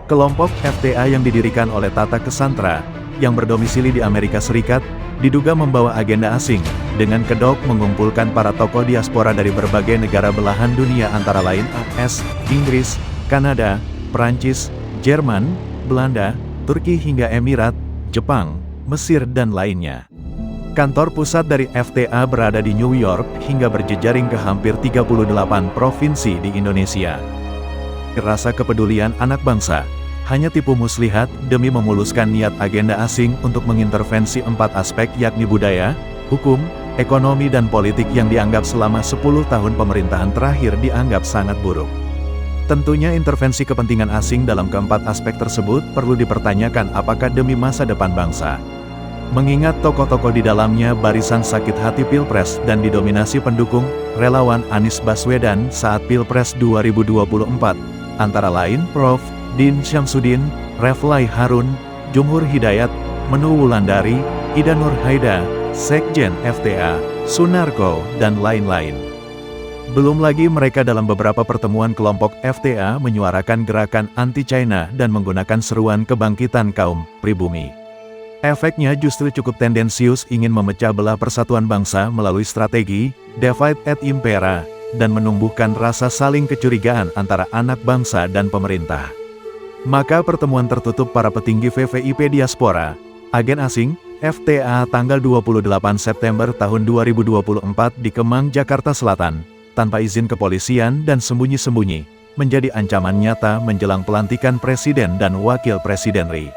Kelompok FTA yang didirikan oleh Tata Cassandra, yang berdomisili di Amerika Serikat, diduga membawa agenda asing, dengan kedok mengumpulkan para tokoh diaspora dari berbagai negara belahan dunia antara lain AS, Inggris, Kanada, Prancis, Jerman, Belanda, Turki hingga Emirat, Jepang, Mesir dan lainnya. Kantor pusat dari FTA berada di New York hingga berjejaring ke hampir 38 provinsi di Indonesia. Rasa kepedulian anak bangsa hanya tipu muslihat demi memuluskan niat agenda asing untuk mengintervensi 4 aspek yakni budaya, hukum, ekonomi dan politik yang dianggap selama 10 tahun pemerintahan terakhir dianggap sangat buruk. Tentunya intervensi kepentingan asing dalam keempat aspek tersebut perlu dipertanyakan apakah demi masa depan bangsa. Mengingat tokoh-tokoh di dalamnya barisan sakit hati Pilpres dan didominasi pendukung, relawan Anies Baswedan saat Pilpres 2024, antara lain Prof. Din Syamsuddin, Reflai Harun, Jumhur Hidayat, Menu Wulandari, Ida Nur Haida, Sekjen FTA, Sunarko, dan lain-lain. Belum lagi mereka dalam beberapa pertemuan kelompok FTA menyuarakan gerakan anti-China dan menggunakan seruan kebangkitan kaum pribumi. Efeknya justru cukup tendensius ingin memecah belah persatuan bangsa melalui strategi divide et impera dan menumbuhkan rasa saling kecurigaan antara anak bangsa dan pemerintah. Maka pertemuan tertutup para petinggi VVIP diaspora, agen asing, FTA tanggal 28 September tahun 2024 di Kemang, Jakarta Selatan, tanpa izin kepolisian dan sembunyi-sembunyi, menjadi ancaman nyata menjelang pelantikan Presiden dan Wakil Presiden RI.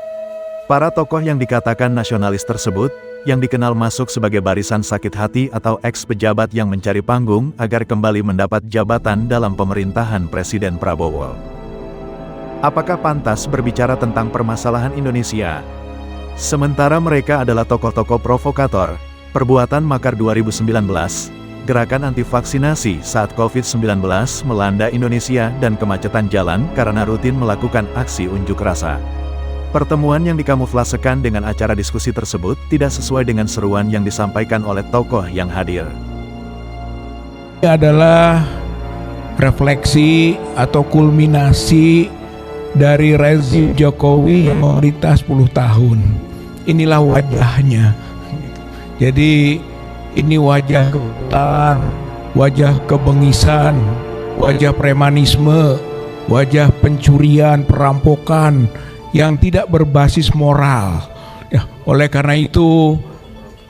Para tokoh yang dikatakan nasionalis tersebut, yang dikenal masuk sebagai barisan sakit hati atau ex-pejabat yang mencari panggung agar kembali mendapat jabatan dalam pemerintahan Presiden Prabowo. Apakah pantas berbicara tentang permasalahan Indonesia? Sementara mereka adalah tokoh-tokoh provokator, perbuatan makar 2019, gerakan anti vaksinasi saat COVID-19 melanda Indonesia dan kemacetan jalan karena rutin melakukan aksi unjuk rasa. Pertemuan yang dikamuflasekan dengan acara diskusi tersebut tidak sesuai dengan seruan yang disampaikan oleh tokoh yang hadir. Ini adalah refleksi atau kulminasi dari rezim Jokowi yang memerintah 10 tahun. Inilah wajahnya. Jadi ini wajah kebencian, wajah kebengisan, wajah premanisme, wajah pencurian, perampokan yang tidak berbasis moral. Ya, oleh karena itu,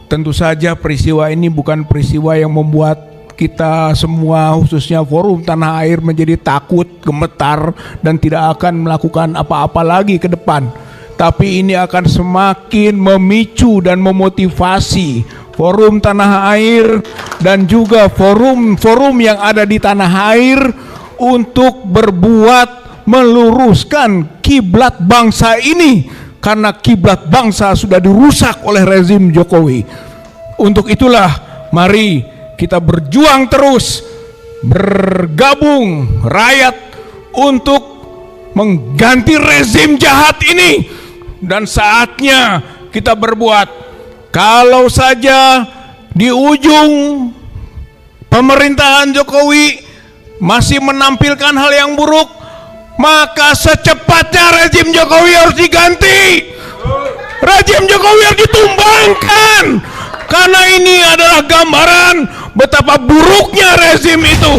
tentu saja peristiwa ini bukan peristiwa yang membuat kita semua, khususnya Forum Tanah Air, menjadi takut, gemetar, dan tidak akan melakukan apa-apa lagi ke depan. Tapi ini akan semakin memicu dan memotivasi Forum Tanah Air dan juga forum-forum yang ada di tanah air untuk berbuat meluruskan kiblat bangsa ini, karena kiblat bangsa sudah dirusak oleh rezim Jokowi. Untuk itulah mari kita berjuang terus, bergabung rakyat untuk mengganti rezim jahat ini. Dan saatnya kita berbuat. Kalau saja di ujung pemerintahan Jokowi masih menampilkan hal yang buruk, maka secepatnya rezim Jokowi harus diganti. Rezim Jokowi harus ditumbangkan, karena ini adalah gambaran betapa buruknya rezim itu.